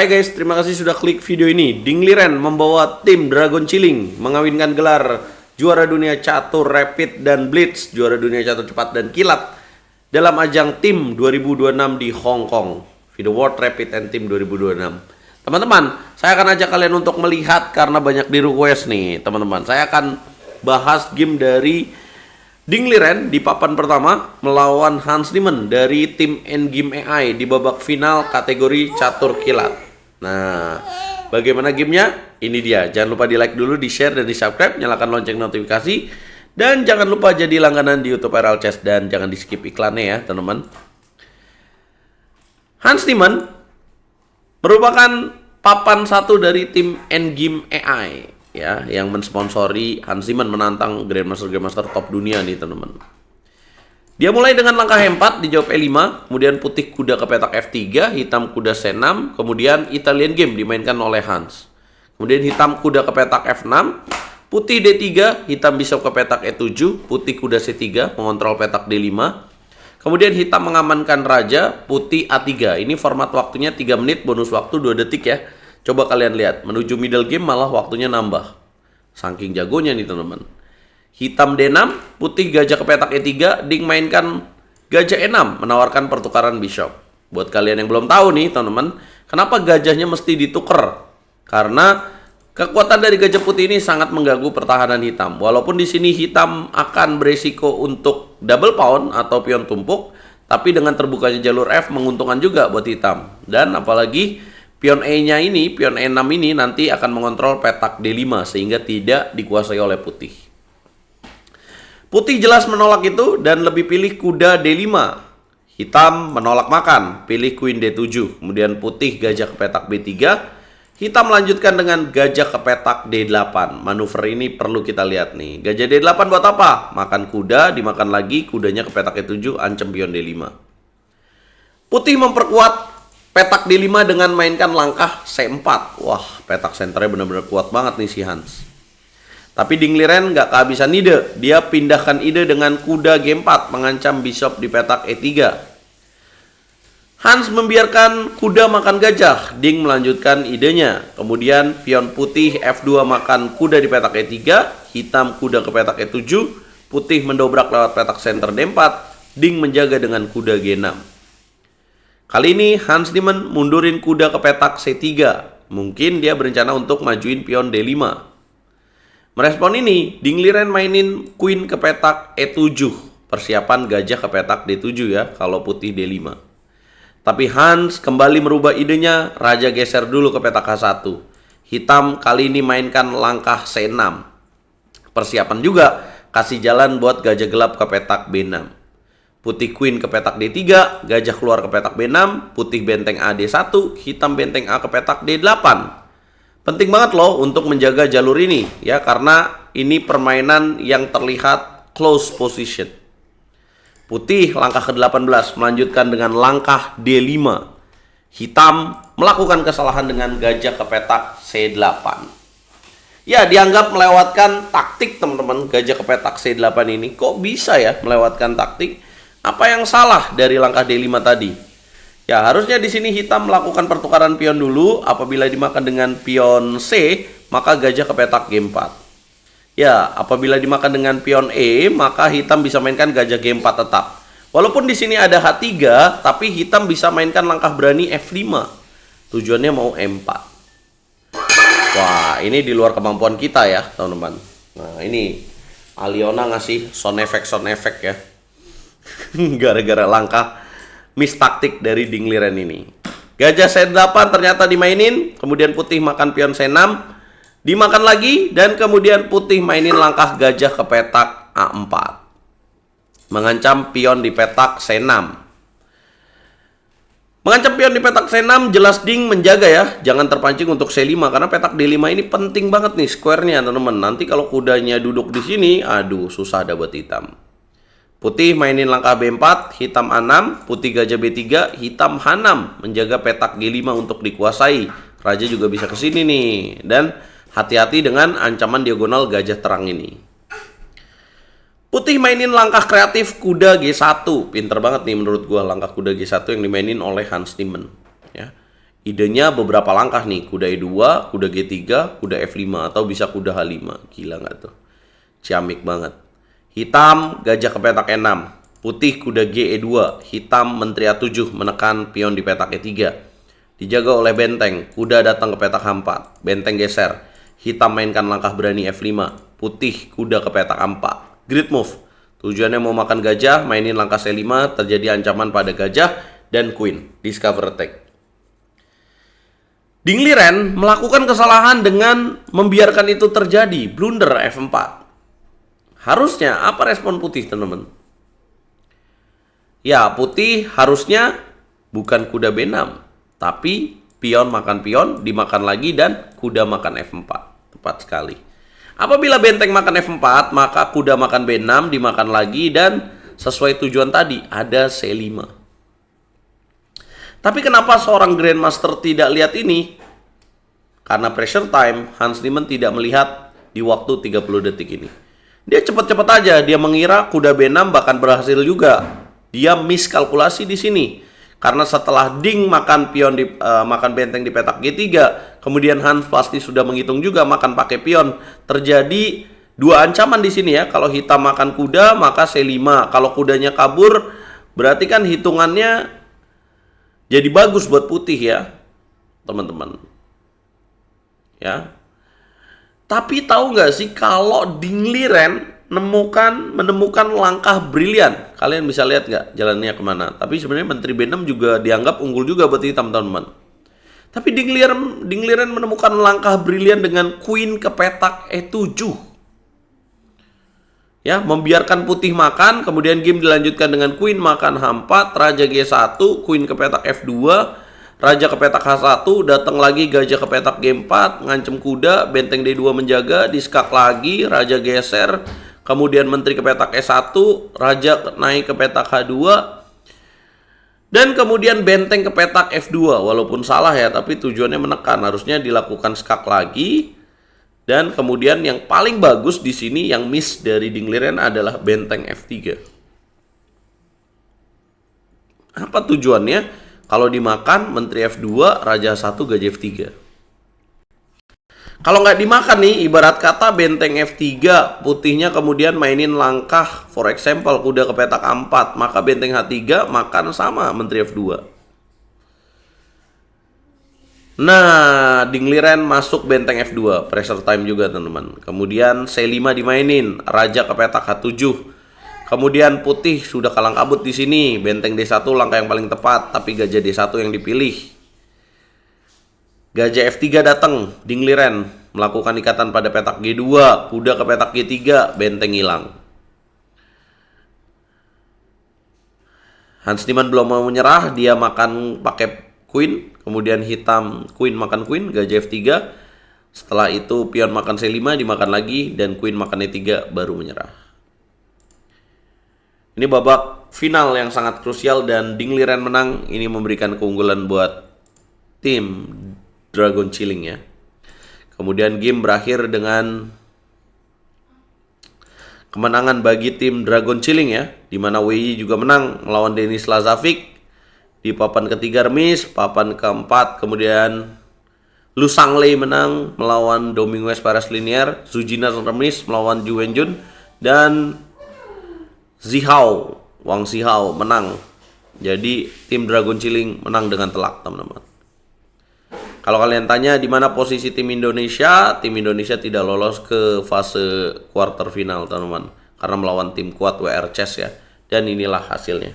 Hai guys, terima kasih sudah klik video ini. Ding Liren membawa tim Dragon Chilling mengawinkan gelar juara dunia catur rapid dan blitz, juara dunia catur cepat dan kilat dalam ajang tim 2026 di Hong Kong, Video World Rapid and Team 2026. Teman-teman, saya akan ajak kalian untuk melihat karena banyak di request nih, teman-teman. Saya akan bahas game dari Ding Liren di papan pertama melawan Hans Niemann dari tim Endgame AI di babak final kategori catur kilat. Nah, bagaimana gamenya? Ini dia. Jangan lupa di like dulu, di share dan di subscribe, nyalakan lonceng notifikasi, dan jangan lupa jadi langganan di YouTube RL Chess dan jangan di skip iklannya ya, teman-teman. Hans Niemann merupakan papan satu dari tim Endgame AI. Ya, yang mensponsori Hans Niemann menantang Grandmaster top dunia nih, teman-teman. Dia mulai dengan langkah E4, dijawab E5, kemudian putih kuda ke petak F3, hitam kuda C6, kemudian Italian game dimainkan oleh Hans. Kemudian hitam kuda ke petak F6, putih D3, hitam bishop ke petak E7, putih kuda C3 mengontrol petak D5. Kemudian hitam mengamankan raja, putih A3. Ini format waktunya 3 menit, bonus waktu 2 detik ya. Coba kalian lihat, menuju middle game malah waktunya nambah. Saking jagonya nih, teman-teman. Hitam D6, putih gajah ke petak E3, Ding mainkan gajah E6, menawarkan pertukaran bishop. Buat kalian yang belum tahu nih, teman-teman, kenapa gajahnya mesti ditukar? Karena kekuatan dari gajah putih ini sangat mengganggu pertahanan hitam. Walaupun di sini hitam akan beresiko untuk double pawn atau pion tumpuk, tapi dengan terbukanya jalur F menguntungkan juga buat hitam. Dan apalagi pion E-nya ini, pion E6 ini nanti akan mengontrol petak D5 sehingga tidak dikuasai oleh putih. Putih jelas menolak itu dan lebih pilih kuda D5. Hitam menolak makan, pilih queen D7. Kemudian putih gajah ke petak B3. Hitam melanjutkan dengan gajah ke petak D8. Manuver ini perlu kita lihat nih. Gajah D8 buat apa? Makan kuda, dimakan lagi, kudanya ke petak E7, ancam pion D5. Putih memperkuat petak D5 dengan mainkan langkah C4. Wah, petak senternya benar-benar kuat banget nih si Hans. Tapi Ding Liren nggak kehabisan ide. Dia pindahkan ide dengan kuda G4 mengancam bishop di petak E3. Hans membiarkan kuda makan gajah. Ding melanjutkan idenya. Kemudian pion putih F2 makan kuda di petak E3. Hitam kuda ke petak E7. Putih mendobrak lewat petak center D4. Ding menjaga dengan kuda G6. Kali ini Hans Niemann mundurin kuda ke petak C3. Mungkin dia berencana untuk majuin pion D5. Merespon ini, Ding Liren mainin queen ke petak E7. Persiapan gajah ke petak D7 ya, kalau putih D5. Tapi Hans kembali merubah idenya, raja geser dulu ke petak H1. Hitam kali ini mainkan langkah C6. Persiapan juga kasih jalan buat gajah gelap ke petak B6. Putih queen ke petak D3, gajah keluar ke petak B6, putih benteng A D1, hitam benteng A ke petak D8. Penting banget loh untuk menjaga jalur ini ya, karena ini permainan yang terlihat close position. Putih langkah ke-18 melanjutkan dengan langkah D5. Hitam melakukan kesalahan dengan gajah ke petak C8. Ya, dianggap melewatkan taktik, teman-teman. Gajah ke petak C8 ini kok bisa ya melewatkan taktik? Apa yang salah dari langkah D5 tadi? Ya, harusnya di sini hitam melakukan pertukaran pion dulu. Apabila dimakan dengan pion C, maka gajah ke petak G4. Ya, apabila dimakan dengan pion E, maka hitam bisa mainkan gajah G4 tetap. Walaupun di sini ada H3, tapi hitam bisa mainkan langkah berani F5. Tujuannya mau M4. Wah, ini di luar kemampuan kita ya, teman-teman. Nah, ini Aliona ngasih sound effect ya. Gara-gara langkah miss taktik dari Ding Liren ini. Gajah C8 ternyata dimainin, kemudian putih makan pion C6, dimakan lagi, dan kemudian putih mainin langkah gajah ke petak A4. Mengancam pion di petak C6. Mengancam pion di petak C6, jelas Ding menjaga ya, jangan terpancing untuk C5 karena petak D5 ini penting banget nih square-nya, teman-teman. Nanti kalau kudanya duduk di sini, aduh susah ada buat hitam. Putih mainin langkah B4, hitam A6, putih gajah B3, hitam H6 menjaga petak G5 untuk dikuasai. Raja juga bisa ke sini nih. Dan hati-hati dengan ancaman diagonal gajah terang ini. Putih mainin langkah kreatif kuda G1. Pinter banget nih menurut gua langkah kuda G1 yang dimainin oleh Hans Niemann. Ya. Idenya beberapa langkah nih, kuda E2, kuda G3, kuda F5, atau bisa kuda H5. Gila nggak tuh? Ciamik banget. Hitam, gajah ke petak E6. Putih, kuda G E2. Hitam, menteri A7 menekan pion di petak E3. Dijaga oleh benteng, kuda datang ke petak H4. Benteng geser. Hitam mainkan langkah berani F5. Putih, kuda ke petak A4. Grid move. Tujuannya mau makan gajah, mainin langkah C5, terjadi ancaman pada gajah dan queen. Discover attack. Ding Liren melakukan kesalahan dengan membiarkan itu terjadi. Blunder F4. Harusnya apa respon putih, teman-teman? Ya, putih harusnya bukan kuda B6, tapi pion makan pion, dimakan lagi, dan kuda makan F4. Tepat sekali. Apabila benteng makan F4, maka kuda makan B6, dimakan lagi, dan sesuai tujuan tadi, ada C5. Tapi kenapa seorang Grandmaster tidak lihat ini? Karena pressure time, Hans Niemann tidak melihat di waktu 30 detik ini. Dia cepat-cepat aja, dia mengira kuda B6 bahkan berhasil juga. Dia miskalkulasi di sini. Karena setelah Ding makan pion makan benteng di petak G3, kemudian Hans pasti sudah menghitung juga makan pakai pion. Terjadi dua ancaman di sini ya. Kalau hitam makan kuda, maka C5. Kalau kudanya kabur, berarti kan hitungannya jadi bagus buat putih ya, teman-teman. Ya. Tapi tahu nggak sih kalau Ding Liren menemukan langkah brilian. Kalian bisa lihat nggak jalannya kemana? Tapi sebenarnya menteri B6 juga dianggap unggul juga buat hitam, teman-teman. Tapi Ding Liren menemukan langkah brilian dengan queen ke petak E7. Ya, membiarkan putih makan, kemudian game dilanjutkan dengan queen makan H4, raja G1, queen ke petak F2, raja ke petak H1, datang lagi gajah ke petak G4, ngancem kuda, benteng D2 menjaga, diskak lagi, raja geser, kemudian menteri ke petak E1, raja naik ke petak H2, dan kemudian benteng ke petak F2. Walaupun salah ya, tapi tujuannya menekan, harusnya dilakukan skak lagi. Dan kemudian yang paling bagus di sini yang miss dari Ding Liren adalah benteng F3. Apa tujuannya? Kalau dimakan menteri F2, raja 1, gajah F3. Kalau nggak dimakan nih, ibarat kata benteng F3, putihnya kemudian mainin langkah, for example, kuda ke petak A4, maka benteng H3 makan sama menteri F2. Nah, Ding Liren masuk benteng F2, pressure time juga teman-teman. Kemudian C5 dimainin, raja ke petak H7. Kemudian putih sudah kalang kabut di sini, benteng D1 langkah yang paling tepat, tapi gajah D1 yang dipilih. Gajah F3 datang, Ding Liren melakukan ikatan pada petak G2, kuda ke petak G3, benteng hilang. Hans Niemann belum mau menyerah, dia makan pakai queen, kemudian hitam queen makan queen, gajah F3. Setelah itu pion makan C5, dimakan lagi, dan queen makan E3 baru menyerah. Ini babak final yang sangat krusial dan Ding Liren menang. Ini memberikan keunggulan buat tim Dragon Chilling ya. Kemudian game berakhir dengan kemenangan bagi tim Dragon Chilling ya, dimana Wei juga menang melawan Denis Lazavic di papan ketiga remis, papan keempat kemudian Lu Sanglei menang melawan Dominguez Perez Linier, Zujina remis melawan Ju Wenjun, dan Wang Zihao menang. Jadi tim Dragon Chilling menang dengan telak, teman-teman. Kalau kalian tanya di mana posisi tim Indonesia tidak lolos ke fase quarter final, teman-teman, karena melawan tim kuat WR Chess ya. Dan inilah hasilnya.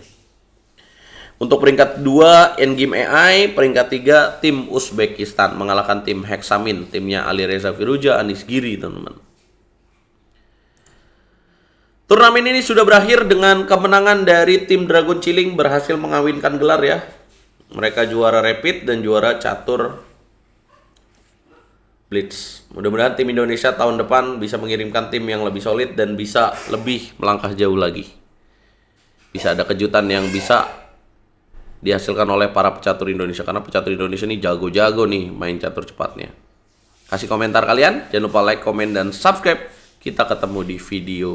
Untuk peringkat 2 Endgame AI, peringkat 3 tim Uzbekistan mengalahkan tim Hexamin, timnya Ali Reza Firuja, Anis Giri, teman-teman. Turnamen ini sudah berakhir dengan kemenangan dari tim Dragon Chilling, berhasil mengawinkan gelar ya. Mereka juara Rapid dan juara catur Blitz. Mudah-mudahan tim Indonesia tahun depan bisa mengirimkan tim yang lebih solid dan bisa lebih melangkah jauh lagi. Bisa ada kejutan yang bisa dihasilkan oleh para pecatur Indonesia, karena pecatur Indonesia ini jago-jago nih main catur cepatnya. Kasih komentar kalian, jangan lupa like, komen, dan subscribe. Kita ketemu di video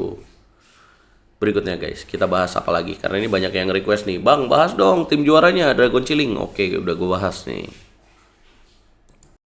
berikutnya guys. Kita bahas apa lagi? Karena ini banyak yang request nih, Bang bahas dong tim juaranya Dragon Chilling. Oke, udah gue bahas nih.